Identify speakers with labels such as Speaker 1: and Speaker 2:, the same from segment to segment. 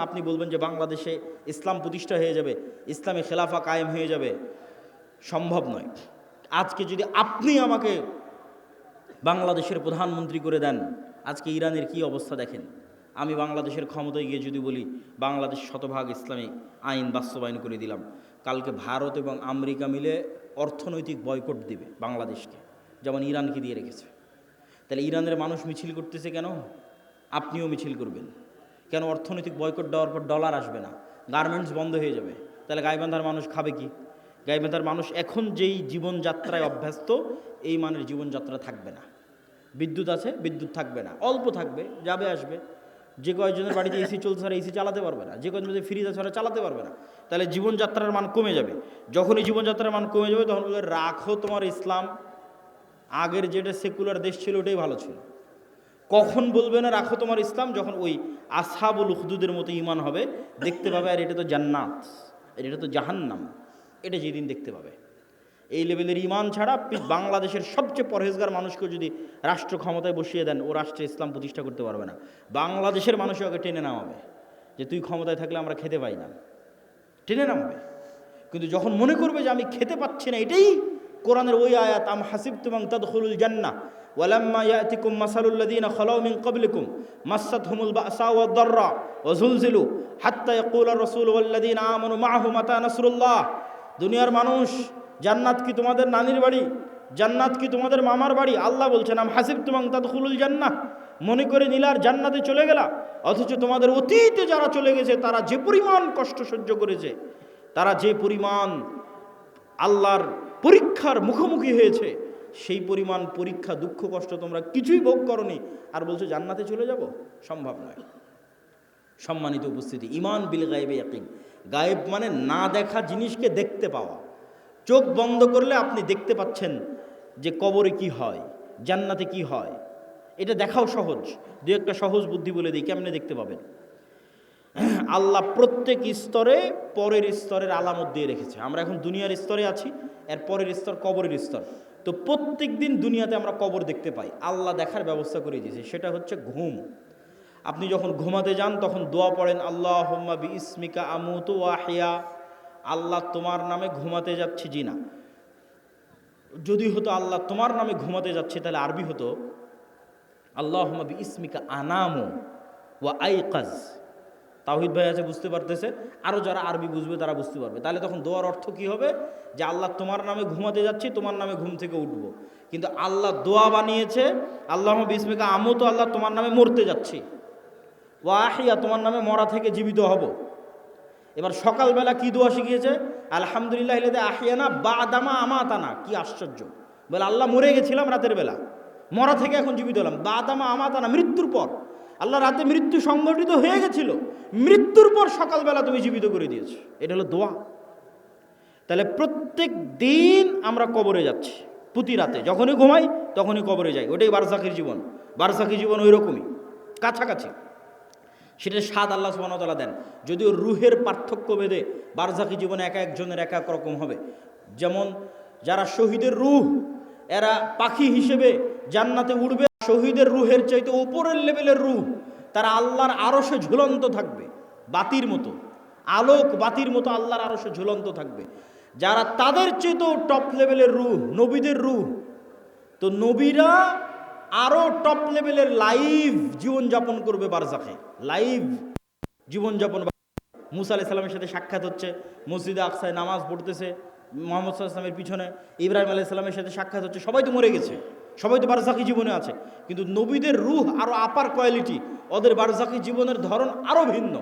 Speaker 1: আপনি বলবেন যে বাংলাদেশে ইসলাম প্রতিষ্ঠা হয়ে যাবে, ইসলামী খেলাফা কায়েম হয়ে যাবে, সম্ভব নয়। আজকে যদি আপনি আমাকে বাংলাদেশের প্রধানমন্ত্রী করে দেন, আজকে ইরানের কি অবস্থা দেখেন। আমি বাংলাদেশের ক্ষমতায় গিয়ে যদি বলি বাংলাদেশ শতভাগ ইসলামী আইন বাস্তবায়ন করে দিলাম, কালকে ভারত এবং আমেরিকা মিলে অর্থনৈতিক বয়কট দিবে বাংলাদেশকে, যেমন ইরানকে দিয়ে রেখেছে। তাহলে ইরানের মানুষ মিছিল করতেছে কেন? আপনিও মিছিল করবেন কেন? অর্থনৈতিক বয়কট দেওয়ার পর ডলার আসবে না, গার্মেন্টস বন্ধ হয়ে যাবে। তাহলে গাইবান্ধার মানুষ খাবে কি? গাইবান্ধার মানুষ এখন যেই জীবনযাত্রায় অভ্যস্ত, এই মানের জীবনযাত্রা থাকবে না। বিদ্যুৎ আছে, বিদ্যুৎ থাকবে না, অল্প থাকবে, যাবে আসবে। যে কয়েকজনের বাড়িতে এসি চলছে আর এসি চালাতে পারবে না, যে কয়েকজনের ফ্রিজ আছে ওরা চালাতে পারবে না। তাহলে জীবনযাত্রার মান কমে যাবে। যখনই জীবনযাত্রার মান কমে যাবে তখন বলে রাখো তোমার ইসলাম, আগের যেটা সেকুলার দেশ ছিল ওটাই ভালো ছিল। কখন বলবে না রাখো তোমার ইসলাম? যখন ওই আসহাবুল উখদুদের মতো ইমান হবে, দেখতে পাবে আর এটা তো জান্নাত, এটা তো জাহান্নাম, এটা যেদিন দেখতে পাবে। এই লেভেলের ইমান ছাড়া বাংলাদেশের সবচেয়ে পরহেজগার মানুষকে যদি রাষ্ট্র ক্ষমতায় বসিয়ে দেন, ও রাষ্ট্রে ইসলাম প্রতিষ্ঠা করতে পারবে না। বাংলাদেশের মানুষও ওকে টেনে নামাবে যে তুই ক্ষমতায় থাকলে আমরা খেতে পাই না, টেনে নামাবে। কিন্তু যখন মনে করবে যে আমি খেতে পাচ্ছি না, এটাই কোরআনের ওই আয়াত, আম হাসিবতুম আন তাদখুলুল জান্নাহ ওয়ালাম্মা ইয়াতিকুম মাসালুল লাযীনা খালাউ মিন ক্বাবলিকুম মাসাতহুমুল বাসা ওয়াদ দাররা ওয়া যুলজিলু হাত্তা ইয়াকুলার রাসূলু ওয়াল লাযীনা আমানু মাআহু মাতা নাসরুল্লাহ। দুনিয়ার মানুষ, জান্নাত কি তোমাদের নানির বাড়ি? জান্নাত কি তোমাদের মামার বাড়ি? আল্লাহ বলছেন আম হাসিবতুম আন তাদখুলুল জান্নাহ, মনে করে নিলার জান্নাতে চলে গেলা, অথচ তোমাদের অতীতে যারা চলে গেছে তারা যে পরিমাণ কষ্ট সহ্য করেছে, তারা যে পরিমাণ আল্লাহর পরীক্ষার মুখোমুখি হয়েছে, সেই পরিমাণ পরীক্ষা দুঃখ কষ্ট তোমরা কিছুই ভোগ করনি, আর বলছো জান্নাতে চলে যাব? সম্ভব নয়। সম্মানিত উপস্থিতি, ঈমান বিল গায়বে ইয়াকিন। গায়েব মানে না দেখা জিনিসকে দেখতে পাওয়া। চোখ বন্ধ করলে আপনি দেখতে পাচ্ছেন যে কবরে কি হয়, জান্নাতে কি হয়, এটা দেখাও সহজ। দু একটা সহজ বুদ্ধি বলে দিই, কেমনে দেখতে পাবেন। আল্লাহ প্রত্যেক স্তরে পরের স্তরের আলামত দিয়ে রেখেছে। আমরা এখন দুনিয়ার স্তরে আছি, এর পরের স্তর কবরের স্তর। তো প্রত্যেক দিন দুনিয়াতে আমরা কবর দেখতে পাই, আল্লাহ দেখার ব্যবস্থা করে দিয়েছে। সেটা হচ্ছে ঘুম। আপনি যখন ঘুমাতে যান তখন দোয়া পড়েন, আল্লাহুম্মা বিইসমিকা আমুতু ওয়া আহইয়া। আল্লাহ তোমার নামে ঘুমাতে যাচ্ছি। জি না, যদি হতো আল্লাহ তোমার নামে ঘুমাতে যাচ্ছে, তাহলে আরবি হতো আল্লাহুম্মা বিইসমিকা আনামু ওয়া আইকাজ। তাওহীদ ভাই আছে, বুঝতে পারতেছে, আরও যারা আরবি বুঝবে তারা বুঝতে পারবে। তাহলে তখন দোয়ার অর্থ কি হবে? যে আল্লাহ তোমার নামে ঘুমাতে যাচ্ছি, তোমার নামে ঘুম থেকে উঠব। কিন্তু আল্লাহ দোয়া বানিয়েছে আল্লাহুম্মা বিইসমিকা আমুতু, আল্লাহ তোমার নামে মরতে যাচ্ছি, ওয়া আহইয়া, তোমার নামে মরা থেকে জীবিত হব। এবার সকালবেলা কি দোয়া শিখিয়েছে? আলহামদুলিল্লাহ ইল্লাযী আহইয়ানা বা'দামা আমাতানা। কি আশ্চর্য! বলে আল্লাহ মরে গেছিলাম রাতের বেলা, মরা থেকে এখন জীবিত হলাম। বা'দামা আমাতানা, মৃত্যুর পর। আল্লাহ রাতে মৃত্যু সংগঠিত হয়ে গেছিল, মৃত্যুর পর সকালবেলা তুমি জীবিত করে দিয়েছো। এটা হলো দোয়া। তাহলে প্রত্যেক দিন আমরা কবরে যাচ্ছি, প্রতি রাতে যখনই ঘুমাই তখনই কবরে যাই। ওটাই বারজাখের জীবন। বারজাখের জীবন ওই রকমই, কাছাকাছি। সেটা স্বাদ আল্লাহ সুবহানাহু ওয়া তাআলা দেন। যদিও রুহের পার্থক্য ভেদে বারজাখি জীবনে এক একজনের এক এক রকম হবে। যেমন যারা শহীদের রুহ, এরা পাখি হিসেবে জান্নাতে উড়বে। শহীদের রুহের চাইতে উপরের লেভেলের রুহ, তারা আল্লাহর আরশে ঝুলন্ত থাকবে, বাতির মতো, আলোক বাতির মতো আল্লাহর আরশে ঝুলন্ত থাকবে। যারা তাদের চেয়েতেও টপ লেভেলের রুহ, নবীদের রুহ, তো নবীরা আরও টপ লেভেলের লাইভ জীবনযাপন করবে বারজাখে, লাইভ জীবনযাপন। মুসা আলাইহিস সালামের সাথে সাক্ষাৎ হচ্ছে, মসজিদে আকসায় নামাজ পড়তেছে মুহাম্মদ সাল্লাল্লাহু আলাইহি ওয়াসাল্লামের পিছনে। ইব্রাহিম আলাইহিস সালামের সাথে সাক্ষাৎ হচ্ছে। সবাই তো মরে গেছে, সবাই তো বারজাখি জীবনে আছে, কিন্তু নবীদের রূহ আরও আপার কোয়ালিটি, ওদের বারজাখি জীবনের ধরন আরও ভিন্ন,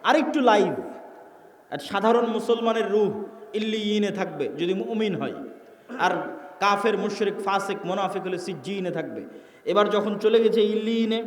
Speaker 1: আরেকটু লাইভ। আর সাধারণ মুসলমানের রূহ ইল্লিয়িনে থাকবে যদি মুমিন হয়, আর কাফের, মুশরিক, ফাসিক, মুনাফিক হলে সিজ্জিনে থাকবে। এবার যখন চলে গেছে ইল্লিয়িনে,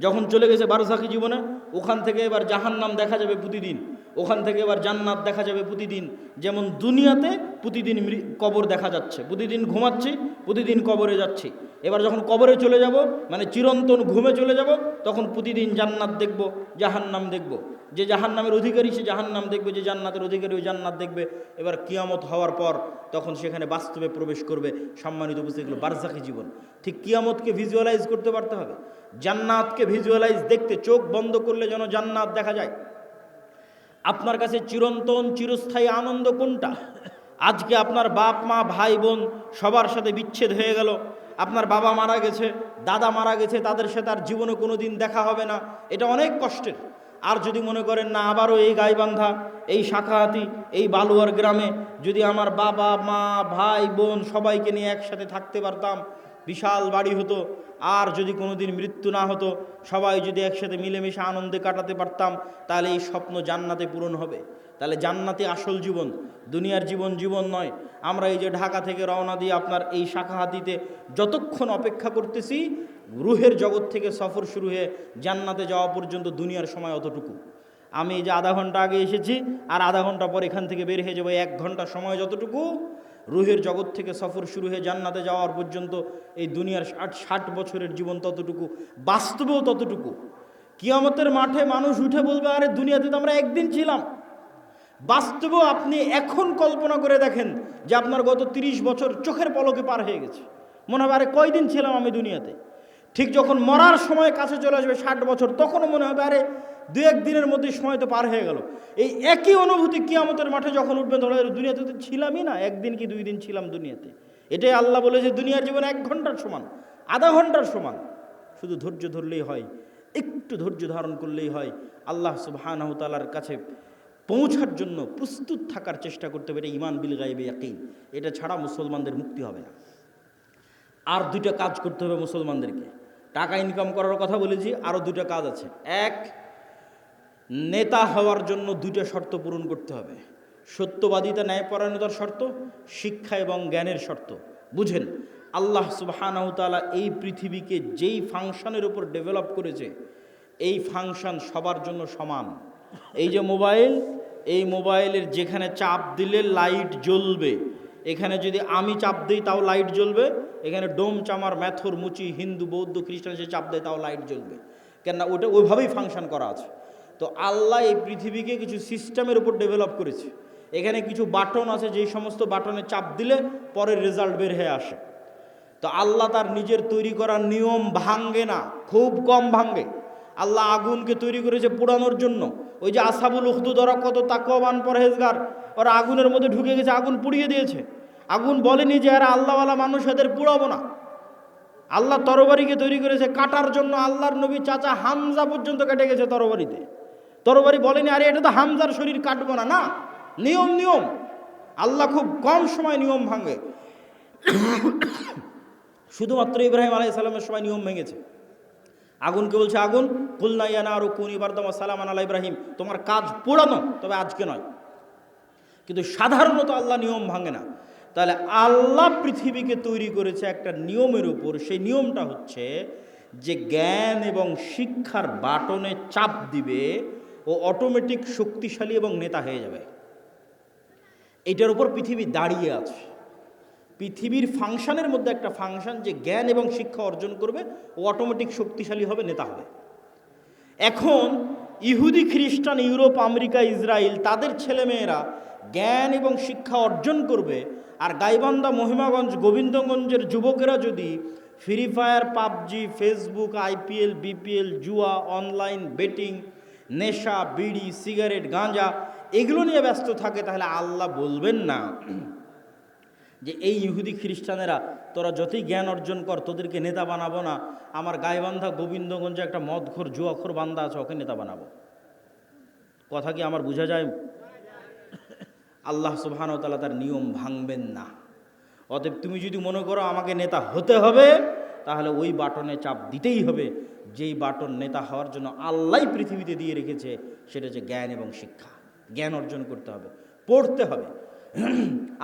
Speaker 1: যখন চলে গেছে বারজাখি জীবনে, ওখান থেকে এবার জাহান্নাম দেখা যাবে প্রতিদিন, ওখান থেকে এবার জান্নাত দেখা যাবে প্রতিদিন। যেমন দুনিয়াতে প্রতিদিন কবর দেখা যাচ্ছে, প্রতিদিন ঘুমাচ্ছি, প্রতিদিন কবরে যাচ্ছি। এবার যখন কবরে চলে যাব, মানে চিরন্তন ঘুমে চলে যাব, তখন প্রতিদিন জান্নাত দেখব, জাহান্নাম দেখব। যে জাহান্নামের অধিকারী সে জাহান্নাম দেখবে, যে জান্নাতের অধিকারী ওই জান্নাত দেখবে। এবার কিয়ামত হওয়ার পর তখন সেখানে বাস্তবে প্রবেশ করবে। সম্মানিত উপস্থিতি, বারজাখি জীবন। ঠিক কিয়ামতকে ভিজুয়ালাইজ করতে পারতে হবে, জান্নাতকে ভিজুয়ালাইজ, দেখতে চোখ বন্ধ করলে যেন জান্নাত দেখা যায়। আপনার কাছে চিরন্তন চিরস্থায়ী আনন্দ কোনটা? আজকে আপনার বাপ মা ভাই বোন সবার সাথে বিচ্ছেদ হয়ে গেল, আপনার বাবা মারা গেছে, দাদা মারা গেছে, তাদের সাথে আর জীবনে কোনো দিন দেখা হবে না, এটা অনেক কষ্টের। আর যদি মনে করেন না আবারও এই গাইবান্ধা, এই শাখাহাতি, এই বালুয়ার গ্রামে যদি আমার বাবা মা ভাই বোন সবাইকে নিয়ে একসাথে থাকতে পারতাম, বিশাল বাড়ি হতো, আর যদি কোনো দিন মৃত্যু না হতো, সবাই যদি একসাথে মিলেমিশে আনন্দে কাটাতে পারতাম, তাহলে এই স্বপ্ন জান্নাতে পূরণ হবে। তাহলে জান্নাতে আসল জীবন, দুনিয়ার জীবন জীবন নয়। আমরা এই যে ঢাকা থেকে রওনা দিয়ে আপনার এই শাখাহাতিতে যতক্ষণ অপেক্ষা করতেছি, রুহের জগৎ থেকে সফর শুরু হয়ে জান্নাতে যাওয়া পর্যন্ত দুনিয়ার সময় অতটুকু। আমি এই যে আধা ঘন্টা আগে এসেছি, আর আধা ঘন্টা পর এখান থেকে বের হয়ে যাবো, 1 ঘন্টা সময় যতটুকু, রুহের জগৎ থেকে সফর শুরু হয়ে জান্নাতে যাওয়ার পর্যন্ত এই দুনিয়ার 60 বছরের জীবন ততটুকু, বাস্তবেও ততটুকু। কিয়ামতের মাঠে মানুষ উঠে বলবে, আরে দুনিয়াতে তো আমরা একদিন ছিলাম। বাস্তবেও আপনি এখন কল্পনা করে দেখেন যে আপনার গত 30 বছর চোখের পলকে পার হয়ে গেছে। মনে হবে আরে কয়দিন ছিলাম আমি দুনিয়াতে। ঠিক যখন মরার সময় কাছে চলে আসবে 60 বছর, তখনও মনে হবে আরে 2-1 দিনের মধ্যে সময় তো পার হয়ে গেল। এই একই অনুভূতি কিয়ামতের মাঠে যখন উঠবেন, ধরো দুনিয়াতে তো ছিলামই না, 1 দিন কি 2 দিন ছিলাম দুনিয়াতে। এটাই আল্লাহ বলে যে দুনিয়ার জীবন 1 ঘন্টার সমান, আধা ঘন্টার সমান। শুধু ধৈর্য ধরলেই হয়, একটু ধৈর্য ধারণ করলেই হয়। আল্লাহ সুবহানাহু ওয়া তাআলার কাছে পৌঁছার জন্য প্রস্তুত থাকার চেষ্টা করতে হবে। এটা ঈমান বিল গায়বে ইয়াকিন, এটা ছাড়া মুসলমানদের মুক্তি হবে না। আর 2টা কাজ করতে হবে মুসলমানদেরকে। টাকা ইনকাম করার কথা বলেছি, আরও 2টা কাজ আছে। 1, নেতা হওয়ার জন্য 2টা শর্ত পূরণ করতে হবে। সত্যবাদিতা, ন্যায়পরায়ণতার শর্ত, শিক্ষা এবং জ্ঞানের শর্ত। বুঝেন, আল্লাহ সুবহানাহু ওয়া তাআলা এই পৃথিবীকে যেই ফাংশনের উপর ডেভেলপ করেছে, এই ফাংশন সবার জন্য সমান। এই যে মোবাইল, এই মোবাইলের যেখানে চাপ দিলে লাইট জ্বলবে, এখানে যদি আমি চাপ দিই তাও লাইট জ্বলবে। এখানে ডোম চামার ম্যাথর মুচি হিন্দু বৌদ্ধ খ্রিস্টান সে চাপ দেয় তাও লাইট জ্বলবে, কেননা ওটা ওইভাবেই ফাংশন করা আছে। তো আল্লাহ এই পৃথিবীকে কিছু সিস্টেমের উপর ডেভেলপ করেছে। এখানে কিছু বাটন আছে, যেই সমস্ত বাটনে চাপ দিলে পরের রেজাল্ট বের হয়ে আসে। তো আল্লাহ তার নিজের তৈরি করা নিয়ম ভাঙ্গে না, খুব কম ভাঙ্গে। আল্লাহ আগুনকে তৈরি করেছে পোড়ানোর জন্য। ওই যে আসহাবুল উখদুদ, ওরা কত তাকওয়াবান পরহেজগার, ওরা আগুনের মধ্যে ঢুকে গেছে, আগুন পুড়িয়ে দিয়েছে। আগুন বলেনি যে এরা আল্লাহওয়ালা মানুষ, এদের পুড়াবো না। আল্লাহ তরবারিকে তৈরি করেছে কাটার জন্য। আল্লাহর নবী চাচা হামজা পর্যন্ত কেটে গেছে তরবারিতে। তরবারি বলেনি আরে এটা তো হামজার শরীর কাটবো না, না, নিয়ম নিয়ম। আল্লাহ খুব কম সময় নিয়ম ভাঙে। শুধুমাত্র ইব্রাহিম আলাইহিস সালামের সময় নিয়ম ভেঙেছে। আগুনকে বলছে, আগুন কুলনা ইয়া নারু কুনি বারদাম ওয়া সালামান আলা ইব্রাহিম, তোমার কাজ পোড়ানো, তবে আজকে নয়। কিন্তু সাধারণত আল্লাহ নিয়ম ভাঙে না। তাহলে আল্লাহ পৃথিবীকে তৈরি করেছে একটা নিয়মের উপর। সেই নিয়মটা হচ্ছে যে জ্ঞান এবং শিক্ষার বাটনে চাপ দিবে, ও অটোমেটিক শক্তিশালী এবং নেতা হয়ে যাবে। এটার উপর পৃথিবী দাঁড়িয়ে আছে। পৃথিবীর ফাংশনের মধ্যে একটা ফাংশন, যে জ্ঞান এবং শিক্ষা অর্জন করবে ও অটোমেটিক শক্তিশালী হবে, নেতা হবে। এখন ইহুদি খ্রিস্টান, ইউরোপ, আমেরিকা, ইসরায়েল, তাদের ছেলেমেয়েরা জ্ঞান এবং শিক্ষা অর্জন করবে, আর গাইবান্ধা, মহিমাগঞ্জ, গোবিন্দগঞ্জের যুবকেরা যদি free fire, PUBG, Facebook, IPL, BPL, জুয়া, অনলাইন বেটিং, নেশা, বিড়ি, সিগারেট, গাঁজা এগুলো নিয়ে ব্যস্ত থাকে, তাহলে আল্লাহ বলবেন না যে এই ইহুদি খ্রিস্টানেরা তোরা যতই জ্ঞান অর্জন কর, তোদেরকে নেতা বানাবো না। আমার গাইবান্ধা গোবিন্দগঞ্জে একটা মদখোর জুয়াখোর বান্দা আছে, ওকে নেতা বানাবো। কথা কি আমার বোঝা যায়? আল্লাহ সুবহানাহু ওয়া তাআলা তার নিয়ম ভাঙবেন না। অতএব তুমি যদি মনে করো আমাকে নেতা হতে হবে, তাহলে ওই বাটনে চাপ দিতেই হবে যেই বাটন নেতা হওয়ার জন্য আল্লাহ পৃথিবীতে দিয়ে রেখেছে, সেটা হচ্ছে জ্ঞান এবং শিক্ষা। জ্ঞান অর্জন করতে হবে, পড়তে হবে।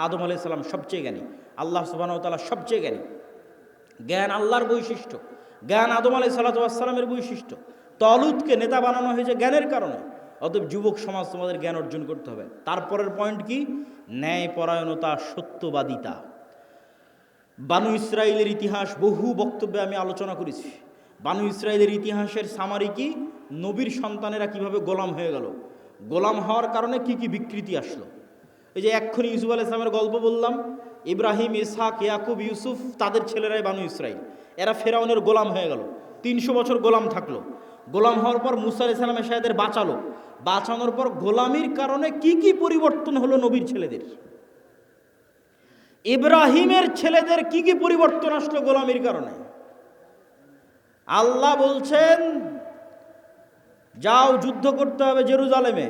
Speaker 1: আদম আলাইহিস সালাম সবচেয়ে জ্ঞানী, আল্লাহ সুবহানাহু ওয়া তাআলা সবচেয়ে জ্ঞানী। জ্ঞান আল্লাহর বৈশিষ্ট্য, জ্ঞান আদম আলাইহিস সালামের বৈশিষ্ট্য। তলুতকে নেতা বানানো হয়েছে জ্ঞানের কারণে। অতএব যুবক সমাজ তোমাদের জ্ঞান অর্জন করতে হবে। তারপরের পয়েন্ট কি? ন্যায়পরায়ণতা, সত্যবাদিতা। বানু ইসরাইলের ইতিহাস বহু বক্তব্যে আমি আলোচনা করেছি। বানু ইসরাইলের ইতিহাসের সামারি কি? নবীর সন্তানেরা কিভাবে গোলাম হয়ে গেল, গোলাম হওয়ার কারণে কি কি বিকৃতি আসলো। এই যে এক্ষুনি ইউসুফ আলাইহিস সালামের গল্প বললাম, ইব্রাহিম, ইসহাক, ইয়াকুব, ইউসুফ, তাদের ছেলেরাই বানু ইসরাইল। এরা ফেরাউনের গোলাম হয়ে গেল, 300 বছর গোলাম থাকলো। গোলাম হওয়ার পর মুসা আলাইহিস সালাম এসে এদের বাঁচালো। বাঁচানোর পর গোলামির কারণে কি কি পরিবর্তন হলো নবীর ছেলেদের, ইব্রাহিমের ছেলেদের কি কি পরিবর্তন আসলো গোলামির কারণে। আল্লাহ বলছেন যাও যুদ্ধ করতে হবে জেরুজালেমে।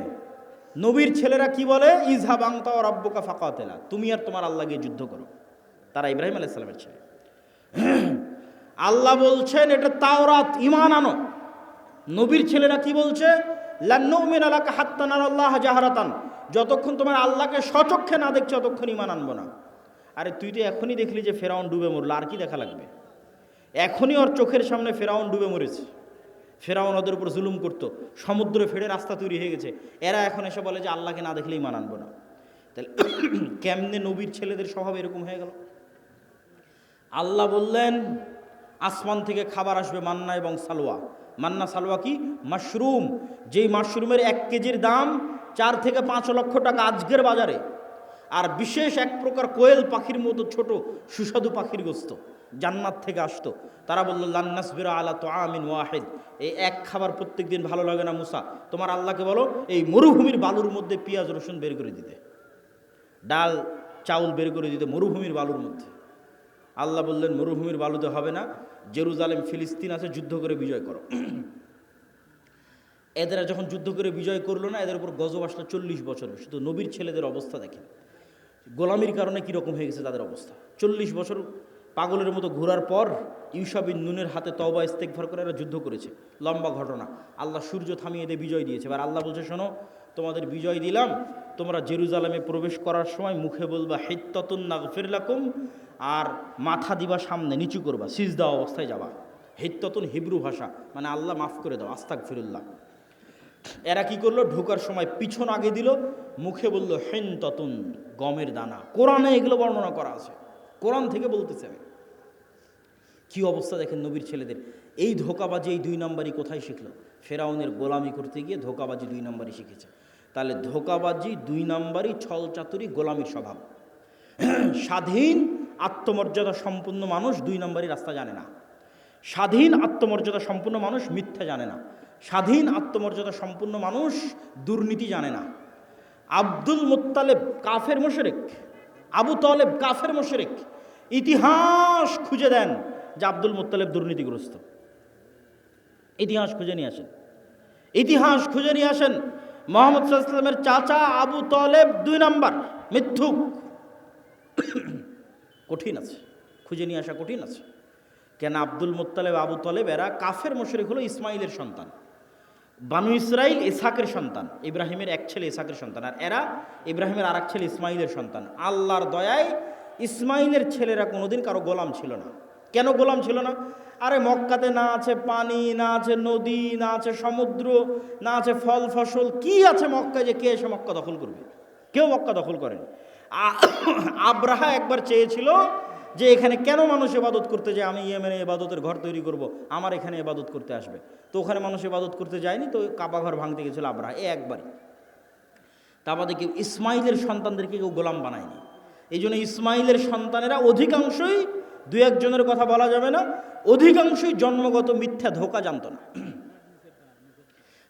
Speaker 1: নবীর ছেলেরা কি বলে, ইজহাব আনতা ওয়া রাব্বুকা ফাকাতিলা, তুমি আর তোমার আল্লাহ গিয়ে যুদ্ধ করো। তারা ইব্রাহিম আলাইহিস সালামের ছেলে। আল্লাহ বলছেন এটা তাওরাত, ঈমান আনো। নবীর ছেলেরা কি বলছে, লান নুমিনা লাকা হাত্তা নারাল্লাহ জাহরাতান, যতক্ষণ তোমার আল্লাহকে স্বচক্ষে না দেখছো ততক্ষণ ঈমান আনবো না। আরে তুই তো এখনই দেখলি যে ফেরাউন ডুবে মরল, আর কি দেখা লাগবে? এখনই ওর চোখের সামনে ফেরাউন ডুবে মরেছে। ফেরাউন ওদের উপর জুলুম করতো, সমুদ্রে ফেড়ে রাস্তা তৈরি হয়ে গেছে, এরা এখন এসে বলে যে আল্লাহকে না দেখলেই ঈমান আনবো না। তাহলে কেমনে নবীর ছেলেদের স্বভাব এরকম হয়ে গেল? আল্লাহ বললেন আসমান থেকে খাবার আসবে মান্না এবং সালোয়া। মান্না সালোয়া কি? মাশরুম। যেই মাশরুমের 1 কেজির দাম 4 থেকে 5 লক্ষ টাকা আজকের বাজারে। আর বিশেষ এক প্রকার কোয়েল পাখির মতো ছোট সুস্বাদু পাখির গোস্ত জান্নাত থেকে আসতো। তারা বলল লান নাসবিরা আলা তুআমিন ওয়াহিদ, এই এক খাবার প্রত্যেক দিন ভালো লাগে না মুসা, তোমার আল্লাহকে বলো এই মরুভূমির বালুর মধ্যে পেঁয়াজ রসুন বের করে দিতে, ডাল চাউল বের করে দিতে মরুভূমির বালুর মধ্যে। আল্লাহ বললেন মরুভূমির বালুতে হবে না, জেরুজালেম ফিলিস্তিন আছে, যুদ্ধ করে বিজয় করো। এদের যখন যুদ্ধ করে বিজয় করলো না, এদের উপর গজব আসলো 40 বছর। শুধু নবীর ছেলেদের অবস্থা দেখেন, গোলামির কারণে কীরকম হয়ে গেছে তাদের অবস্থা। 40 বছর পাগলের মতো ঘোরার পর ইউসা বিন নুনের হাতে তওবা ইস্তেগফার করে এরা যুদ্ধ করেছে, লম্বা ঘটনা। আল্লাহ সূর্য থামিয়ে দিয়ে বিজয় দিয়েছে। এবার আল্লাহ বলছে শোনো, তোমাদের বিজয় দিলাম, তোমরা জেরুজালেমে প্রবেশ করার সময় মুখে বলবা হিত্তাতুন নাগফির লাকুম, আর মাথা দিবা সামনে, নিচু করবা, সিজদা অবস্থায় যাবা। হিত্তাতুন হিব্রু ভাষা, মানে আল্লাহ মাফ করে দাও, আস্তাগফিরুল্লাহ। এরা কি করলো, ঢোকার সময় পিছন আগে দিল, মুখে বলল হিনতাতুন, গমের দানা। কোরআনে এগুলো বর্ণনা করা আছে, কোরআন থেকে বলতেছে। কি অবস্থা দেখেন নবীর ছেলেদের। এই ধোকাবাজি, এই 2 নম্বরই কোথায় শিখলো? ফেরাউনের গোলামি করতে গিয়ে ধোকাবাজি 2 নম্বরই শিখেছে। তাহলে ধোকাবাজি 2 নম্বরই, ছল চাতুরি, গোলামির স্বভাব। স্বাধীন আত্মমর্যাদা সম্পন্ন মানুষ 2 নম্বরই রাস্তা জানে না। স্বাধীন আত্মমর্যাদা সম্পন্ন মানুষ মিথ্যা জানে না। স্বাধীন আত্মমর্যাদা সম্পন্ন মানুষ দুর্নীতি জানে না। আব্দুল মুত্তালেব কাফের মুশরিক, আবু তালেব কাফের মুশরিক। ইতিহাস খুঁজে দেন যে আব্দুল মুত্তালেব দুর্নীতিগ্রস্ত। ইতিহাস খুঁজে নিয়ে আসেন, ইতিহাস খুঁজে নিয়ে আসেন। মুহাম্মদ সাল্লাল্লাহু আলাইহি ওয়াসাল্লামের চাচা আবু তালেব 2 নম্বর মিথ্যুক। কঠিন আছে, খুঁজে নিয়ে আসা কঠিন আছে। কেন আব্দুল মুত্তালেব আবু তালেব এরা কাফের মুশরিক হলো ইসমাইলের সন্তান। বানু ইসরাইল ইসহাকের সন্তান, ইব্রাহিমের এক ছেলে ইসহাকের সন্তান, আর এরা ইব্রাহিমের আর এক ছেলে ইসমাইলের সন্তান। আল্লাহর দয়ায় ইসমাইলের ছেলেরা কোনোদিন কারো গোলাম ছিল না। কেন গোলাম ছিল না? আরে মক্কাতে না আছে পানি, না আছে নদী, না আছে সমুদ্র, না আছে ফল ফসল, কি আছে মক্কায় যে কে এসে মক্কা দখল করবে? কেউ মক্কা দখল করেনি। আব্রাহা একবার চেয়েছিল যে এখানে কেন মানুষ ইবাদত করতে যায়, আমি ইয়েমেনে ইবাদতের ঘর তৈরি করব, আমার এখানে ইবাদত করতে আসবে। তো ওখানে মানুষ ইবাদত করতে যায়নি, তো কাবা ঘর ভাঙতে গেছিল আব্রাহা, একবারই। তা বাদে কেউ ইসমাইলের সন্তানদেরকে কেউ গোলাম বানায়নি। এই জন্য ইসমাইলের সন্তানেরা অধিকাংশই, 2-1 জনের কথা বলা যাবে না, অধিকাংশই জন্মগত মিথ্যা, ধোঁকা জানত না।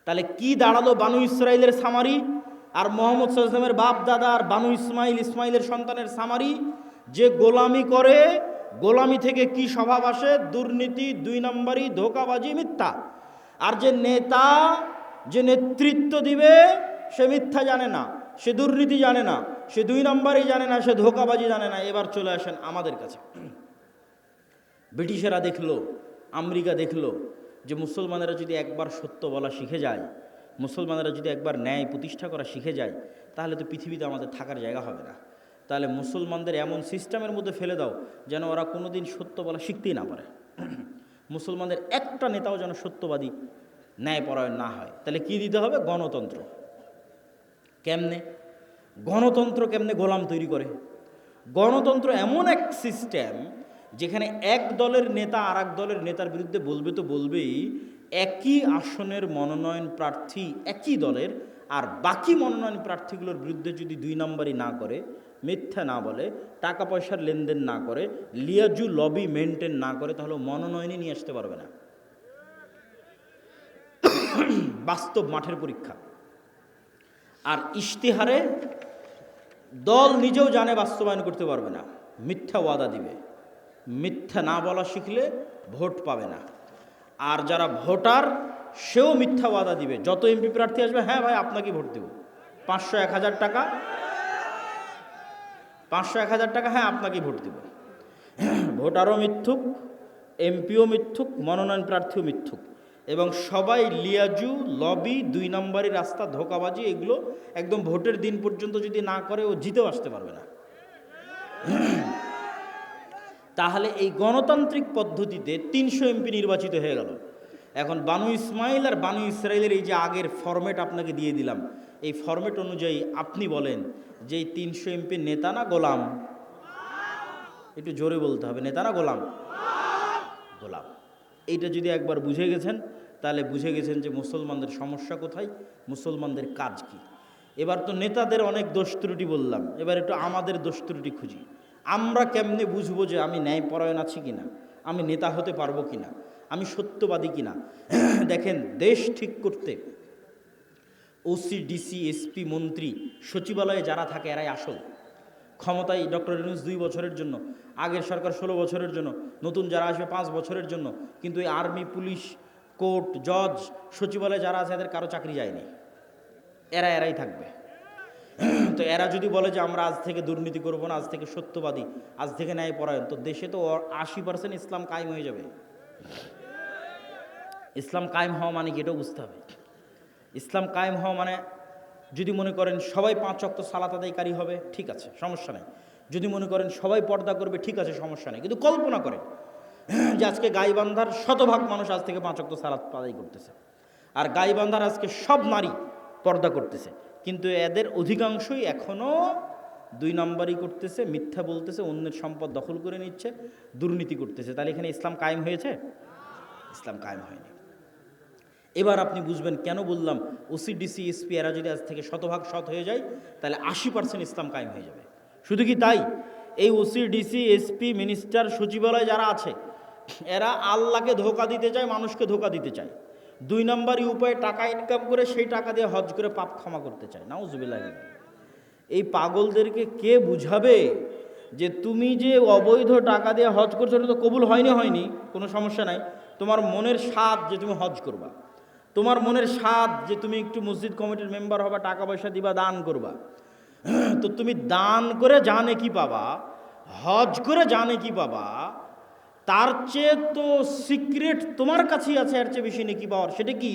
Speaker 1: তাহলে কি দাঁড়ালো বানু ইসরাইলের সামারি আর মুহাম্মদ সাল্লাল্লাহু আলাইহি ওয়াসাল্লামের বাপ দাদা আর বানু ইসমাইল, ইসমাইলের সন্তানের সামারি? যে গোলামি করে, গোলামি থেকে কি স্বভাব আসে? দুর্নীতি, 2 নম্বরই, ধোঁকাবাজি, মিথ্যা। আর যে নেতা, যে নেতৃত্ব দিবে, সে মিথ্যা জানে না, সে দুর্নীতি জানে না, সে 2 নম্বরই জানে না, সে ধোঁকাবাজি জানে না। এবার চলে আসেন আমাদের কাছে। ব্রিটিশেরা দেখলো, আমেরিকা দেখলো যে মুসলমানেরা যদি একবার সত্য বলা শিখে যায়, মুসলমানেরা যদি একবার ন্যায় প্রতিষ্ঠা করা শিখে যায়, তাহলে তো পৃথিবীতে আমাদের থাকার জায়গা হবে না। তাহলে মুসলমানদের এমন সিস্টেমের মধ্যে ফেলে দাও যেন ওরা কোনোদিন সত্য বলা শিখতেই না পারে। মুসলমানদের একটা নেতাও যেন সত্যবাদী, ন্যায়পরায়ণ না হয়। তাহলে কি দিতে হবে? গণতন্ত্র। কেমনে গণতন্ত্র, কেমনে গোলাম তৈরি করে? গণতন্ত্র এমন এক সিস্টেম যেখানে এক দলের নেতা আর এক দলের নেতার বিরুদ্ধে বলবে তো বলবেই, একই আসনের মনোনয়ন প্রার্থী একই দলের, আর বাকি মনোনয়ন প্রার্থীগুলোর বিরুদ্ধে যদি 2 নম্বরই না করে, মিথ্যা না বলে, টাকা পয়সার লেনদেন না করে, লিয়াজু লবি মেনটেন না করে, তাহলে মনোনয়নই নিয়ে আসতে পারবে না। বাস্তব মাঠের পরীক্ষা। আর ইশতেহারে দল নিজেও জানে বাস্তবায়ন করতে পারবে না, মিথ্যা ওয়াদা দিবে। মিথ্যা না বলা শিখলে ভোট পাবে না। আর যারা ভোটার সেও মিথ্যা ওয়াদা দিবে। যত এমপি প্রার্থী আসবে, হ্যাঁ ভাই আপনাকে ভোট দেব, 500-1000 টাকা, 500-1000 টাকা, হ্যাঁ আপনাকে ভোট দেব। ভোটারও মিথ্যুক, এমপিও মিথ্যুক, মনোনয়ন প্রার্থীও মিথ্যুক, এবং সবাই লিয়াজু, লবি, 2 নম্বরই রাস্তা, ধোঁকাবাজি, এগুলো একদম ভোটের দিন পর্যন্ত যদি না করে ও জিতেও আসতে পারবে না। তাহলে এই গণতান্ত্রিক পদ্ধতিতে 300 এমপি নির্বাচিত হয়ে গেল। এখন বানু ইসমাইল আর বানু ইসরায়েলের এই যে আগের ফরম্যাট আপনাকে দিয়ে দিলাম, এই ফরম্যাট অনুযায়ী আপনি বলেন যে এই 300 এমপি নেতা না গোলাম? একটু জোরে বলতে হবে, নেতা না গোলাম? গোলাম। এইটা যদি একবার বুঝে গেছেন, তাহলে বুঝে গেছেন যে মুসলমানদের সমস্যা কোথায়, মুসলমানদের কাজ কি। এবার তো নেতাদের অনেক দোষ ত্রুটি বললাম, এবার একটু আমাদের দোষ ত্রুটি খুঁজি। আমরা কেমনে বুঝবো যে আমি ন্যায়পরায়ণ আছি কিনা, আমি নেতা হতে পারবো কিনা, আমি সত্যবাদী কিনা? দেখেন, দেশ ঠিক করতে ওসি, ডিসি, এসপি, মন্ত্রী, সচিবালয়ে যারা থাকে এরাই আসল। ক্ষমতায় ডক্টর ইউনূস 2 বছরের জন্য, আগের সরকার 16 বছরের জন্য, নতুন যারা আসবে 5 বছরের জন্য। কিন্তু এই আর্মি, পুলিশ, কোর্ট, জজ, সচিবালয়ে যারা আছে এদের কারো চাকরি যায়নি, এরাই থাকবে। তো এরা যদি বলে যে আমরা আজ থেকে দুর্নীতি করবো না, আজ থেকে সত্যবাদী, আজ থেকে ন্যায়পরায়ণ, তো দেশে তো 80% ইসলাম কায়েম হয়ে যাবে। ইসলাম কায়েম হওয়া মানে কি, এটাও বুঝতে হবে। ইসলাম কায়েম হওয়া মানে, যদি মনে করেন সবাই 5 ওয়াক্ত সালাত আদায়কারী হবে, ঠিক আছে, সমস্যা নেই। যদি মনে করেন সবাই পর্দা করবে, ঠিক আছে, সমস্যা নেই। কিন্তু কল্পনা করেন যে আজকে গাইবান্ধার 100% মানুষ আজ থেকে 5 ওয়াক্ত সালাত আদায় করতেছে, আর গাইবান্ধার আজকে সব নারী পর্দা করতেছে, কিন্তু এদের অধিকাংশই এখনও 2 নম্বরই করতেছে, মিথ্যা বলতেছে, অন্যের সম্পদ দখল করে নিচ্ছে, দুর্নীতি করতেছে। তাহলে এখানে ইসলাম কায়েম হয়েছে? ইসলাম কায়েম হয়নি। এবার আপনি বুঝবেন কেন বললাম ওসি, ডিসি, এসপি এরা যদি আজ থেকে 100% সৎ হয়ে যায়, তাহলে 80% ইসলাম কায়েম হয়ে যাবে। শুধু কি তাই, এই ওসি, ডিসি, এসপি, মিনিস্টার, সচিবালয় যারা আছে, এরা আল্লাহকে ধোঁকা দিতে চায়, মানুষকে ধোঁকা দিতে চায়। 2 নম্বরই উপায়ে টাকা ইনকাম করে সেই টাকা দিয়ে হজ করে পাপ ক্ষমা করতে চায়। নাউজুবিল্লাহ। এই পাগলদেরকে কে বুঝাবে যে তুমি যে অবৈধ টাকা দিয়ে হজ করছো, ওটা তো কবুল হয়নি, কোনো সমস্যা নাই। তোমার মনের স্বাদ যে তুমি হজ করবা, তোমার মনের স্বাদ যে তুমি একটু মসজিদ কমিটির মেম্বার হবা, টাকা পয়সা দিবা, দান করবা, তো তুমি দান করে জানে কি পাবা, হজ করে জানে কি পাবা, তার চেয়ে তো সিক্রেট তোমার কাছেই আছে, এর চেয়ে বেশি নেকি পাওয়ার। সেটা কি?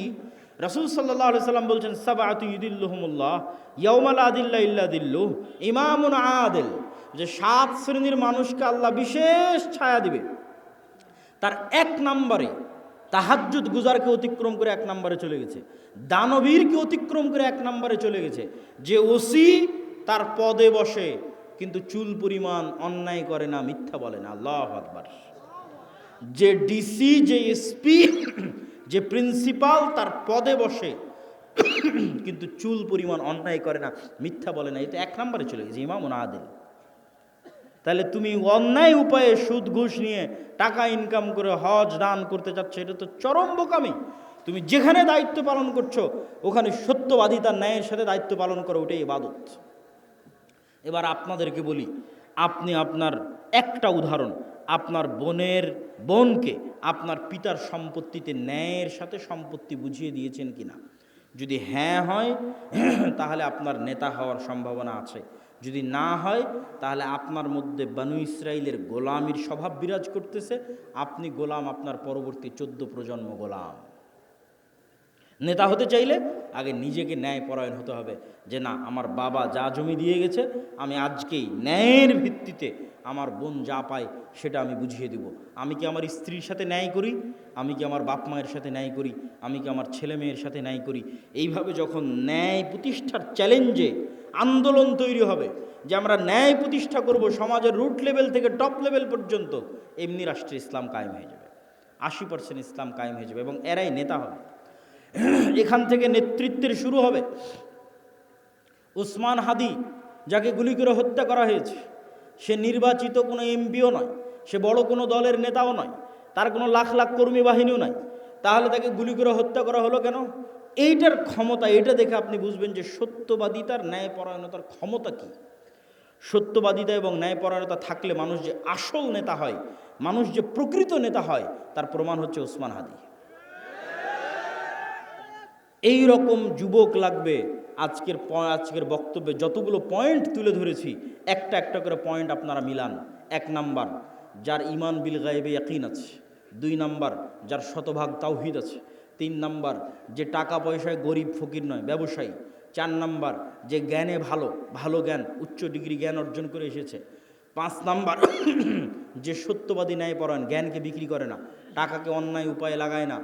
Speaker 1: রাসূল সাল্লাল্লাহু আলাইহি সাল্লাম বলছেন, সাবআতু ইউদিল্লুহুমুল্লাহ ইয়াউমা লা দিল্লা ইল্লা দিল্লুহ, ইমামুন আদিল, যে 7 শ্রেণীর মানুষকে আল্লাহ বিশেষ ছায়া দিবে। তার 1 নম্বরে তাহাজ্জুদ গুজারকে অতিক্রম করে 1 নম্বরে চলে গেছে, দানবীরকে অতিক্রম করে 1 নম্বরে চলে গেছে, যে ওসি তার পদে বসে কিন্তু চুল পরিমাণ অন্যায় করে না, মিথ্যা বলে না। আল্লাহু আকবার। যে ডিসি, যে এসপি, যে প্রিন্সিপাল তার পদে বসে কিন্তু চুল পরিমাণ অন্যায় করে না, মিথ্যা বলে না, এটা 1 নম্বরে চলে গেছে, ইমামুন আদিল। তাহলে তুমি অন্যায় উপায়ে সুদ ঘুষ নিয়ে টাকা ইনকাম করে হজ দান করতে চাচ্ছ, এটা তো চরম বোকামি। তুমি যেখানে দায়িত্ব পালন করছো ওখানে সত্যবাদিতার ন্যায়ের সাথে দায়িত্ব পালন করো, ওটাই ইবাদত। এবার আপনাদেরকে বলি, আপনি আপনার একটা উদাহরণ, আপনার বোনকে আপনার পিতার সম্পত্তিতে ন্যায়ের সাথে সম্পত্তি বুঝিয়ে দিয়েছেন কিনা? যদি হ্যাঁ হয় তাহলে আপনার নেতা হওয়ার সম্ভাবনা আছে, যদি না হয় তাহলে আপনার মধ্যে বানু ইসরাইলের গোলামির স্বভাব বিরাজ করতেছে, আপনি গোলাম, আপনার পরবর্তী 14 প্রজন্ম গোলাম। নেতা হতে চাইলে আগে নিজেকে ন্যায়পরায়ণ হতে হবে, যে না, আমার বাবা যা জমি দিয়ে গেছে আমি আজকেই ন্যায়ের ভিত্তিতে আমার বোন যা পায় সেটা আমি বুঝিয়ে দেব। আমি কি আমার স্ত্রীর সাথে ন্যায় করি, আমি কি আমার বাপ মায়ের সাথে ন্যায় করি, আমি কি আমার ছেলে মেয়ের সাথে ন্যায় করি। এইভাবে যখন ন্যায় প্রতিষ্ঠার চ্যালেঞ্জে আন্দোলন তৈরি হবে যে আমরা ন্যায় প্রতিষ্ঠা করব সমাজের রুট লেভেল থেকে টপ লেভেল পর্যন্ত, এমনি রাষ্ট্রে ইসলাম কায়েম হয়ে যাবে, 80% ইসলাম কায়েম হয়ে যাবে, এবং এরাই নেতা হবে। এখান থেকে নেতৃত্বের শুরু হবে। ওসমান হাদি, যাকে গুলি করে হত্যা করা হয়েছে, সে নির্বাচিত কোনো এমপিও নয়, সে বড় কোনো দলের নেতাও নয়, তার কোনো লাখ লাখ কর্মী বাহিনীও নাই, তাহলে তাকে গুলি করে হত্যা করা হলো কেন? এইটার ক্ষমতা, এটা দেখে আপনি বুঝবেন যে সত্যবাদিতার ন্যায়পরায়ণতার ক্ষমতা কী। সত্যবাদিতা এবং ন্যায়পরায়ণতা থাকলে মানুষ যে আসল নেতা হয়, মানুষ যে প্রকৃত নেতা হয়, তার প্রমাণ হচ্ছে ওসমান হাদি। এই রকম যুবক লাগবে। আজকের বক্তব্যে যতগুলো পয়েন্ট তুলে ধরেছি, একটা একটা করে পয়েন্ট আপনারা মিলান। 1 নাম্বার, যার ঈমান বিল গায়বে ইয়াকিন আছে। 2 নাম্বার, যার শতভাগ তাওহীদ আছে। 3 নাম্বার, যে টাকা পয়সায় গরিব ফকির নয়, ব্যবসায়ী। 4 নাম্বার, যে জ্ঞানে ভালো জ্ঞান, উচ্চ ডিগ্রি জ্ঞান অর্জন করে এসেছে। 5 নাম্বার, যে সত্যবাদী ন্যায়পরায়ণ, জ্ঞানকে বিক্রি করে না, টাকাকে অন্যায় উপায়ে লাগায় না।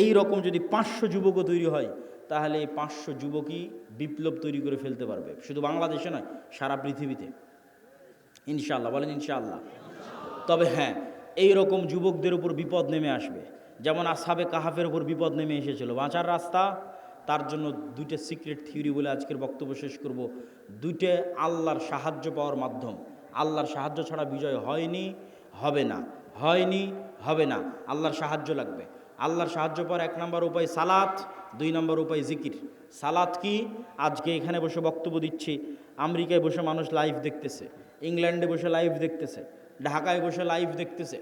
Speaker 1: এই রকম যদি 500 যুবকও তৈরি হয়, তাহলে এই 500 যুবকই বিপ্লব তৈরি করে ফেলতে পারবে, শুধু বাংলাদেশে নয়, সারা পৃথিবীতে। ইনশাআল্লাহ বলেন ইনশাআল্লাহ। তবে হ্যাঁ, এই রকম যুবকদের উপর বিপদ নেমে আসবে, যেমন আসহাবে কাহাফের উপর বিপদ নেমে এসেছিল। বাঁচার রাস্তা, তার জন্য 2টে সিক্রেট থিওরি বলে আজকের বক্তব্য শেষ করব। 2টে আল্লাহর সাহায্য পাওয়ার মাধ্যম। আল্লাহর সাহায্য ছাড়া বিজয় হয়নি, হবে না, হয়নি, হবে না। আল্লাহর সাহায্য লাগবে। আল্লাহর সাহায্য পাওয়ার 1 নম্বর উপায় সালাত, 2 নম্বর উপায় জিকির। সালাত কি? আজকে এখানে বসে বক্তব্য দিচ্ছি, আমেরিকায় বসে মানুষ লাইভ দেখতেছে, ইংল্যান্ডে বসে লাইভ দেখতেছে, ঢাকায় বসে লাইভ দেখতেছে।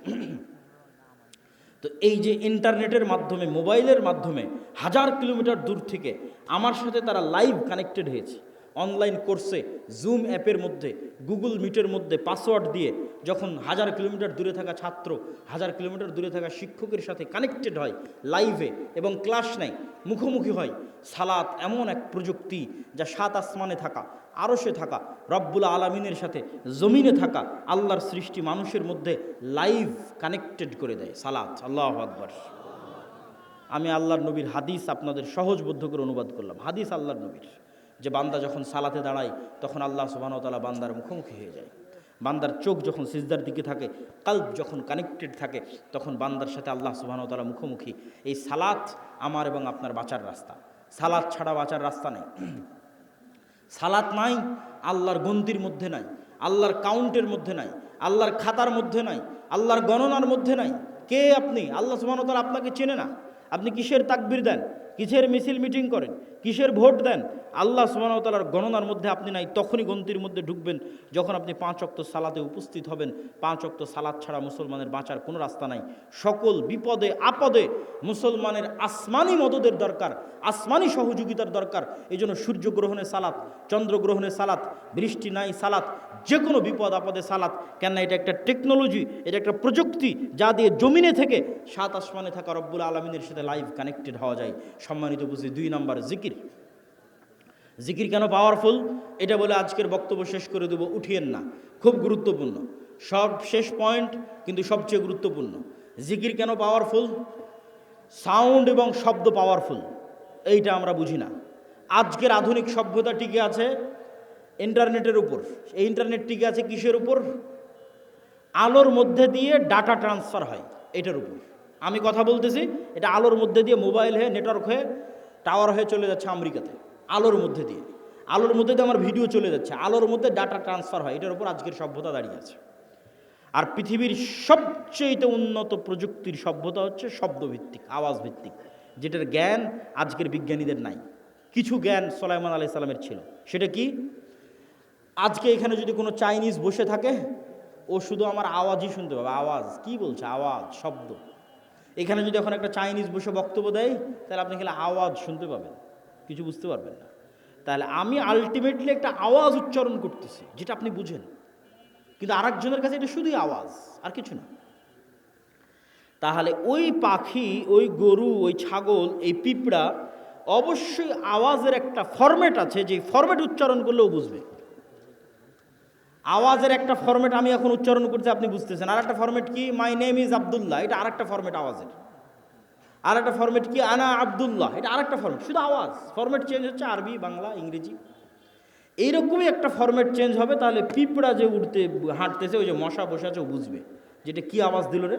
Speaker 1: তো এই যে ইন্টারনেটের মাধ্যমে, মোবাইলের মাধ্যমে 1000 কিলোমিটার দূর থেকে আমার সাথে তারা লাইভ কানেক্টেড হয়েছে। অনলাইন কোর্সে জুম অ্যাপের মধ্যে, গুগল মিটের মধ্যে পাসওয়ার্ড দিয়ে যখন 1000 কিলোমিটার দূরে থাকা ছাত্র 1000 কিলোমিটার দূরে থাকা শিক্ষকের সাথে কানেক্টেড হয় লাইভে এবং ক্লাস নেয়, মুখোমুখি হয়। সালাত এমন এক প্রযুক্তি যা 7 আসমানে থাকা, আরশে থাকা, রব্বুল আলামিনের সাথে জমিনে থাকা আল্লাহর সৃষ্টি মানুষের মধ্যে লাইভ কানেক্টেড করে দেয় সালাত। আল্লাহু আকবার। আমি আল্লাহর নবীর হাদিস আপনাদের সহজবোধ্য করে অনুবাদ করলাম। হাদিস আল্লাহর নবীর, যে বান্দা যখন সালাতে দাঁড়ায় তখন আল্লাহ সুবহানাহু ওয়া তাআলা বান্দার মুখোমুখি হয়ে যায়। বান্দার চোখ যখন সিজদার দিকে থাকে, কলব যখন কানেক্টেড থাকে, তখন বান্দার সাথে আল্লাহ সুবহানাহু ওয়া তাআলা মুখোমুখি। এই সালাত আমার এবং আপনার বাঁচার রাস্তা। সালাত ছাড়া বাঁচার রাস্তা নেই। সালাত নাই, আল্লাহর গন্তির মধ্যে নাই, আল্লাহর কাউন্টের মধ্যে নাই, আল্লাহর খাতার মধ্যে নাই, আল্লাহর গণনার মধ্যে নাই। কে আপনি? আল্লাহ সুবহানাহু ওয়া তাআলা আপনাকে চেনে না। আপনি কিসের তাকবীর দেন, কিসের মিছিল মিটিং করেন, কিসের ভোট দেন, আল্লাহ সুবহানাহু ওয়া তাআলার গণনার মধ্যে আপনি নাই। তখনই গন্তির মধ্যে ঢুকবেন যখন আপনি 5 ওয়াক্ত সালাতে উপস্থিত হবেন। 5 ওয়াক্ত সালাত ছাড়া মুসলমানের বাঁচার কোনো রাস্তা নাই। সকল বিপদে আপদে মুসলমানের আসমানি মদদের দরকার, আসমানি সহযোগিতার দরকার। এই জন্য সূর্যগ্রহণে সালাত, চন্দ্রগ্রহণে সালাত, বৃষ্টি নাই সালাত, যে কোনো বিপদ আপদে সালাত। কেন? এটা একটা টেকনোলজি, এটা একটা প্রযুক্তি যা দিয়ে জমিনে থেকে 7 আসমানে থাকা রব্বুল আলামিনের সাথে লাইভ কানেক্টেড হওয়া যায়। সম্মানিত বুঝি। 2 নম্বর জিকির। জিকির কেন পাওয়ারফুল এটা বলে আজকের বক্তব্য শেষ করে দেব, উঠিয়েন না, খুব গুরুত্বপূর্ণ। সব শেষ পয়েন্ট কিন্তু সবচেয়ে গুরুত্বপূর্ণ। জিকির কেন পাওয়ারফুল? সাউন্ড এবং শব্দ পাওয়ারফুল, এইটা আমরা বুঝি না। আজকের আধুনিক সভ্যতা টিকে আছে ইন্টারনেটের উপর। এই ইন্টারনেট টিকে আছে কিসের উপর? আলোর মধ্যে দিয়ে ডাটা ট্রান্সফার হয়, এটার উপর। আমি কথা বলতেছি, এটা আলোর মধ্যে দিয়ে মোবাইল হয়ে, নেটওয়ার্ক হয়ে, টাওয়ার হয়ে চলে যাচ্ছে আমেরিকাতে। আলোর মধ্যে দিয়ে, আলোর মধ্যে দিয়ে আমার ভিডিও চলে যাচ্ছে, আলোর মধ্যে ডাটা ট্রান্সফার হয়। এটার উপর আজকের সভ্যতা দাঁড়িয়ে আছে। আর পৃথিবীর সবচেয়ে উন্নত প্রযুক্তির সভ্যতা হচ্ছে শব্দভিত্তিক, আওয়াজ ভিত্তিক, যেটার জ্ঞান আজকের বিজ্ঞানীদের নাই। কিছু জ্ঞান সুলাইমান আলাইহিস সালামের ছিল। সেটা কি? আজকে এখানে যদি কোনো চাইনিজ বসে থাকে, ও শুধু আমার আওয়াজই শুনতে পাবে। আওয়াজ কি বলছে, আওয়াজ, শব্দ। এখানে যদি এখন একটা চাইনিজ বসে বক্তব্য দেয়, তাহলে আপনি খেলে আওয়াজ শুনতে পাবেন, কিছু বুঝতে পারবেন না। তাহলে আমি আলটিমেটলি একটা আওয়াজ উচ্চারণ করতেছি, যেটা আপনি বুঝেন, কিন্তু আরেকজনের কাছে এটা শুধুই আওয়াজ, আর কিছু না। তাহলে ওই পাখি, ওই গরু, ওই ছাগল, এই পিঁপড়া অবশ্যই আওয়াজের একটা ফরম্যাট আছে, যে ফরম্যাট উচ্চারণ করলেও বুঝবে। আওয়াজের একটা ফরম্যাট আমি এখন উচ্চারণ করছি, আপনি বুঝতেছেন। আর একটা ফরম্যাট কি? মাই নেম ইজ আব্দুল্লাহ, এটা আরেকটা ফরম্যাট আওয়াজের। আর একটা ফরম্যাট কি? আনা আব্দুল্লাহ, এটা আরেকটা ফরম্যাট। শুধু আওয়াজ, ফরম্যাট চেঞ্জ হচ্ছে, আরবি, বাংলা, ইংরেজি। এইরকমই একটা ফরম্যাট চেঞ্জ হবে। তাহলে পিঁপড়া যে উঠতে হাঁটতেছে, ওই যে মশা বসে আছে, ও বুঝবে যেটা কি আওয়াজ দিল রে।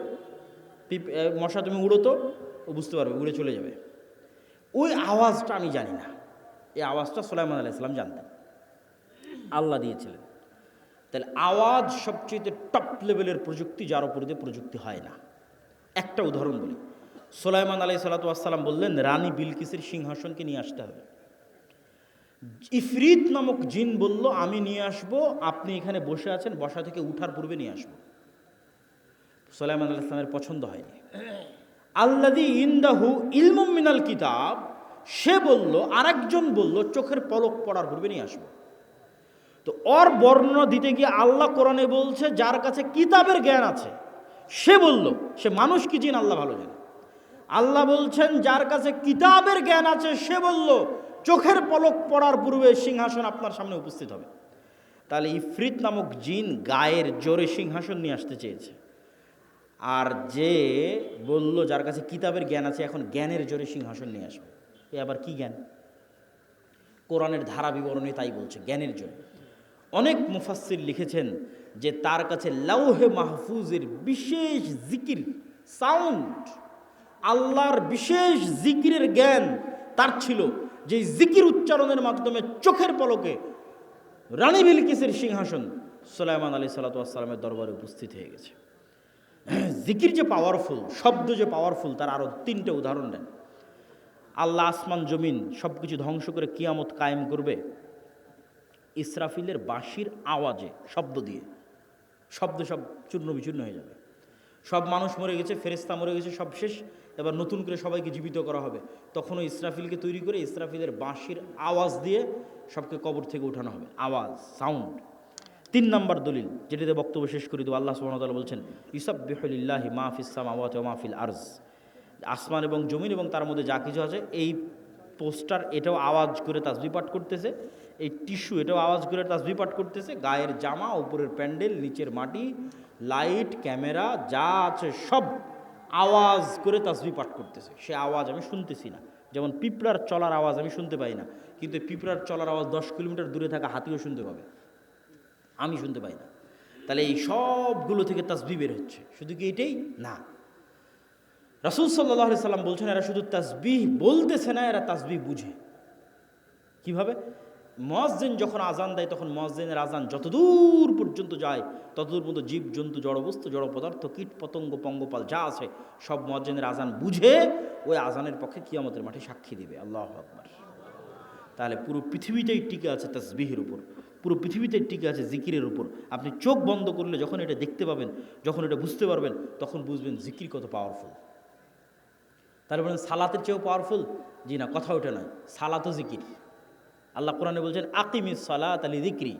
Speaker 1: মশা তুমি উড়ো তো, ও বুঝতে পারবে, উড়ে চলে যাবে। ওই আওয়াজটা আমি জানি না, এই আওয়াজটা সুলাইমান আলাইহিস সালাম জানতেন, আল্লাহ দিয়েছিলেন। তাহলে আওয়াজ সবচেয়ে টপ লেভেলের প্রযুক্তি, যার উপর দিয়ে প্রযুক্তি হয় না। একটা উদাহরণ বলি, সুলাইমান আলাইহিস সালাতু ওয়াস সালাম বললেন, রানী বিলকিসের সিংহাসনকে নিয়ে আসতে হবে। ইফরিত নামক জিন বলল, আমি নিয়ে আসব, আপনি এখানে বসে আছেন, বসা থেকে উঠার পূর্বে নিয়ে আসব। সুলাইমান আলাইহিস সালামের পছন্দ হয়নি। আল্লাযী ইনদাহু ইলমুম মিনাল কিতাব, সে বলল, আরেকজন বলল, চোখের পলক পড়ার পূর্বে নিয়ে আসব। তো ওর বর্ণনা দিতে গিয়ে আল্লাহ কোরআনে বলছে, যার কাছে কিতাবের জ্ঞান আছে সে বলল, সে মানুষ কি জিন আল্লাহ ভালো জানে। আল্লাহ বলছেন, যার কাছে কিতাবের জ্ঞান আছে সে বলল, চোখের পলক পড়ার পূর্বে সিংহাসন আপনার সামনে উপস্থিত হবে। তাহলে ইফরিত নামক জিন গায়ের জোরে সিংহাসন নিয়ে আসতে চেয়েছে। আর যে বলল, যার কাছে কিতাবের জ্ঞান আছে, এখন জ্ঞানের জোরে সিংহাসন নিয়ে আসবে। এ আবার কি জ্ঞান? কোরআনের ধারা বিবরণী তাই বলছে, জ্ঞানের জন্য। অনেক মুফাসসির লিখেছেন যে তার কাছে লাউহে মাহফুজের বিশেষ জিকির, সাউন্ড, আল্লাহর বিশেষ জিকিরের জ্ঞান তার ছিল, যে জিকির উচ্চারণের মাধ্যমে চোখের পলকে রানী বিলকিসের সিংহাসন সুলাইমান আলাইহিস সালাতু ওয়াস সালামের দরবারে উপস্থিত হয়ে গেছে। জিকির যে পাওয়ারফুল, শব্দ যে পাওয়ারফুল, তার আরও 3টে উদাহরণ দেন। আল্লাহ আসমান জমিন সব কিছু ধ্বংস করে কিয়ামত কায়েম করবে ইসরাফিলের বাঁশির আওয়াজে, শব্দ দিয়ে। শব্দ সব চূর্ণ বিচূর্ণ হয়ে যাবে। সব মানুষ মরে গেছে, ফেরেশতা মরে গেছে, সব শেষ। এবার নতুন করে সবাইকে জীবিত করা হবে। তখনও ইসরাফিলকে তৈরি করে ইসরাফিলের বাঁশির আওয়াজ দিয়ে সবকে কবর থেকে উঠানো হবে। আওয়াজ, সাউন্ড। 3 নম্বর দলিল, যেটিতে বক্তব্য শেষ করে দেবো, আল্লাহ সুবহানাহু ওয়া তাআলা বলছেন, ইউসাব্বিহু লিল্লাহি মা ফিস সামাওয়াতি ওয়া মা ফিল আরজ। আসমান এবং জমিন এবং তার মধ্যে যা কিছু আছে, এই পোস্টার এটাও আওয়াজ করে তাসবিহ পাঠ করতেছে, এই টিস্যু এটাও আওয়াজ করে তাসবিহ পাঠ করতেছে, গায়ের জামা, উপরের প্যান্ডেল, নিচের মাটি, লাইট, ক্যামেরা যা আছে সব আওয়াজ করে তাসবিহ পাঠ করতেছে। সে আওয়াজ আমি শুনতেছি না। যেমন পিঁপড়ার চলার আওয়াজ আমি শুনতে পাই না, কিন্তু পিঁপড়ার চলার আওয়াজ 10 কিলোমিটার দূরে থাকা হাতিও শুনতে পাবে, আমি শুনতে পাই না। তাহলে এই সবগুলো থেকে তাসবিহ বের হচ্ছে। শুধু কি এটাই না, রাসূল সাল্লাল্লাহু আলাইহি সাল্লাম বলছেন, এরা শুধু তাসবিহ বলতেছে না, এরা তাসবিহ বুঝে। কিভাবে? মুয়াজ্জিন যখন আজান দেয়, তখন মুয়াজ্জিনের আজান যতদূর পর্যন্ত যায়, ততদূর পর্যন্ত জীব জন্তু, জড়বস্তু, জড় পদার্থ, কীট পতঙ্গ, পঙ্গপাল যা আছে সব মুয়াজ্জিনের আজান বুঝে ওই আজানের পক্ষে কিয়ামতের মাঠে সাক্ষী দিবে। আল্লাহু আকবার। তাহলে পুরো পৃথিবীটাই টিকে আছে তাসবিহের উপর, পুরো পৃথিবীটাই টিকে আছে জিকিরের উপর। আপনি চোখ বন্ধ করলে যখন এটা দেখতে পাবেন, যখন এটা বুঝতে পারবেন, তখন বুঝবেন জিকির কত পাওয়ারফুল। তাহলে বলেন সালাতের চেয়েও পাওয়ারফুল? জি না, কথা ওঠে নয়, সালাতও জিকির। আল্লাহ কোরআনে বলছেন, আকিমিস সালাত লিযিকরি,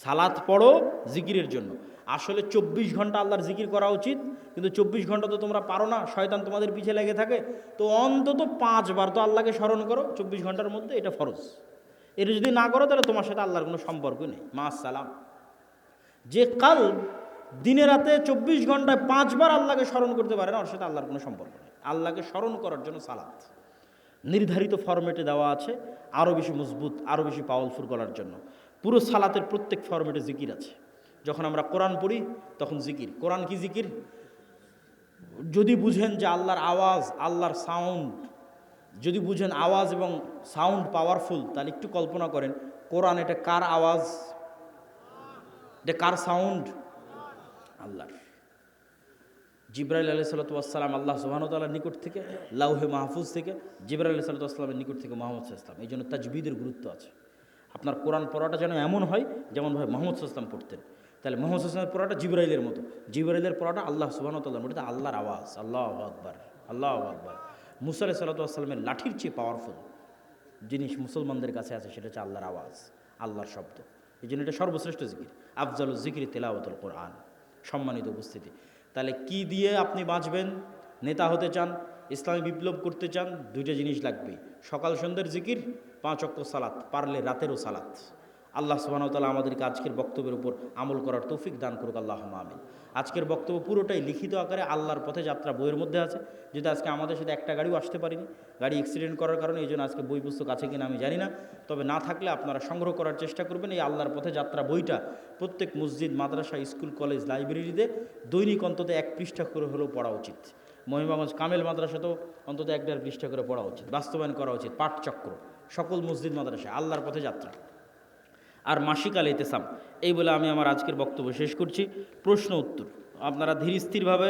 Speaker 1: সালাত পড়ো জিকিরের জন্য। আসলে 24 ঘন্টা আল্লাহর জিকির করা উচিত, কিন্তু 24 ঘন্টা তো তোমরা পারো না, শয়তান তোমাদের পিছে লেগে থাকে। তো অন্তত 5 বার তো আল্লাহকে স্মরণ করো 24 ঘন্টার মধ্যে, এটা ফরজ। এটা যদি না করো তাহলে তোমার সাথে আল্লাহর কোনো সম্পর্ক নেই। মা সালাম। যে কলব দিনে রাতে 24 ঘন্টায় 5 বার আল্লাহকে স্মরণ করতে পারে না, ওর সাথে আল্লাহর কোনো সম্পর্ক নেই। আল্লাহকে স্মরণ করার জন্য সালাত নির্ধারিত ফরম্যাটে দেওয়া আছে, আরও বেশি মজবুত, আরও বেশি পাওয়ারফুল করার জন্য। পুরো সালাতের প্রত্যেক ফরম্যাটে জিকির আছে। যখন আমরা কোরআন পড়ি তখন জিকির। কোরআন কি জিকির? যদি বুঝেন যে আল্লাহর আওয়াজ, আল্লাহর সাউন্ড, যদি বুঝেন আওয়াজ এবং সাউন্ড পাওয়ারফুল, তাহলে একটু কল্পনা করেন কোরআন এটা কার আওয়াজ, এটা কার সাউন্ড? আল্লাহর। জিবরাইল আলাইহিস সালাতু ওয়াস সালাম আল্লাহ সুবহানাহু ওয়া তাআলার নিকট থেকে, লাউহে মাহফুজ থেকে, জিবরাইল আলাইহিস সালাতু ওয়াস সালামের নিকট থেকে মুহাম্মদ সাল্লাল্লাহু আলাইহি ওয়াসাল্লাম। এই জন্য তাজবিদের গুরুত্ব আছে। আপনার কোরআন পড়াটা যেন এমন হয় যেমনভাবে মুহাম্মদ সাল্লাল্লাহু আলাইহি ওয়াসাল্লাম পড়তেন। তাহলে মুহাম্মদ সাল্লাল্লাহু আলাইহি ওয়াসাল্লামের পড়াটা জিবরাইলের মতো, জিবরাইলের পড়াটা আল্লাহ সুবহানাহু ওয়া তাআলার মতো, আল্লাহর আওয়াজ। আল্লাহু আকবার, আল্লাহু আকবার। মুসা আলাইহিস সালাতু ওয়াস সালামের লাঠির চেয়ে পাওয়ারফুল জিনিস মুসলমানদের কাছে আছে, সেটা হচ্ছে আল্লাহর আওয়াজ, আল্লাহর শব্দ। এই জন্য এটা সর্বশ্রেষ্ঠ জিকির। আফজালুজ জিকির তিলাওয়াতুল কোরআন। সম্মানিত উপস্থিতি, তাহলে কি দিয়ে আপনি বাঁচবেন? নেতা হতে চান, ইসলামী বিপ্লব করতে চান, 2টা জিনিস লাগবেই, সকাল সন্ধ্যের জিকির, 5 ওয়াক্ত সালাত, পারলে রাতেরও সালাত। আল্লাহ সুবহানাহু ওয়া তাআলা আমাদেরকে আজকের বক্তব্যের উপর আমল করার তৌফিক দান করুক, আল্লাহুম্মা আমিন। আজকের বক্তব্য পুরোটাই লিখিত আকারে আল্লাহর পথে যাত্রা বইয়ের মধ্যে আছে, যেটা আজকে আমাদের সাথে একটা গাড়িও আসতে পারিনি, গাড়ি অ্যাক্সিডেন্ট করার কারণে। এই জন্য আজকে বই পুস্তক আছে কিনা আমি জানি না, তবে না থাকলে আপনারা সংগ্রহ করার চেষ্টা করবেন। এই আল্লাহর পথে যাত্রা বইটা প্রত্যেক মসজিদ, মাদ্রাসা, স্কুল, কলেজ, লাইব্রেরিতে দৈনিক অন্তত 1 পৃষ্ঠা করে হলেও পড়া উচিত। মহিমাগঞ্জ কামেল মাদ্রাসাতেও অন্তত 1-1.5 পৃষ্ঠা করে পড়া উচিত, বাস্তবায়ন করা উচিত। পাঠচক্র সকল মসজিদ মাদ্রাসায় আল্লাহর পথে যাত্রা আর মাসিক আল ইতিসাম। এই বলে আমি আমার আজকের বক্তব্য শেষ করছি। প্রশ্ন উত্তর আপনারা ধীর স্থিরভাবে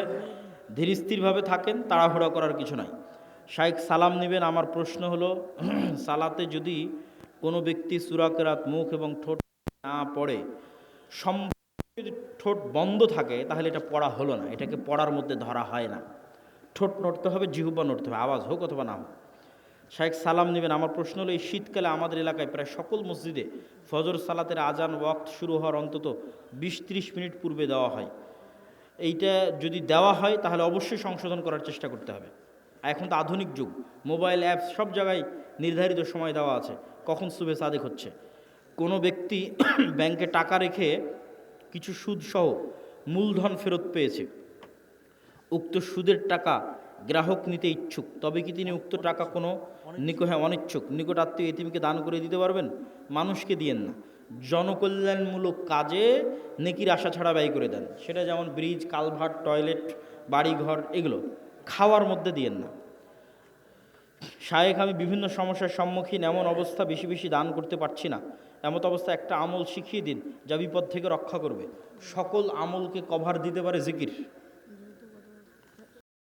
Speaker 1: ধীরস্থিরভাবে থাকেন, তাড়াহুড়া করার কিছু নাই। শাইখ সালাম নেবেন। আমার প্রশ্ন হলো, সালাতে যদি কোনো ব্যক্তি সূরা কেরাত মুখ এবং ঠোঁট না পড়ে, যদি ঠোঁট বন্ধ থাকে তাহলে এটা পড়া হলো না, এটাকে পড়ার মধ্যে ধরা হয় না। ঠোঁট নড়তে হবে, জিহ্বা নড়তে হবে, আওয়াজ হোক অথবা না হোক। শাইখ সালাম নেবেন। আমার প্রশ্ন হলো, এই শীতকালে আমাদের এলাকায় প্রায় সকল মসজিদে ফজর সালাতের আজান ওয়াক্ত শুরু হওয়ার অন্তত 20-30 মিনিট পূর্বে দেওয়া হয়। এইটা যদি দেওয়া হয় তাহলে অবশ্যই সংশোধন করার চেষ্টা করতে হবে। এখন তো আধুনিক যুগ, মোবাইল অ্যাপস সব জায়গায় নির্ধারিত সময় দেওয়া আছে কখন সুবে সাদেক হচ্ছে। কোনো ব্যক্তি ব্যাংকে টাকা রেখে কিছু সুদসহ মূলধন ফেরত পেয়েছে, উক্ত সুদের টাকা গ্রাহক নিতে ইচ্ছুক, তবে কি তিনি উক্ত টাকা কোনো অনিচ্ছুক নিকট আত্মীয় এতিমকে দান করে দিতে পারবেন? মানুষকে দিয়েন না, জনকল্যাণমূলক কাজে নেকির আশা ছাড়া ব্যয় করে দেন। সেটা যেমন ব্রিজ, কালভার্ট, টয়লেট, বাড়িঘর, এগুলো খাওয়ার মধ্যে দিয়েন না। শায়েখ, আমি বিভিন্ন সমস্যার সম্মুখীন, এমন অবস্থা বেশি বেশি দান করতে পারছি না। এমত অবস্থা একটা আমল শিখিয়ে দিন যা বিপদ থেকে রক্ষা করবে। সকল আমলকে কভার দিতে পারে জিকির।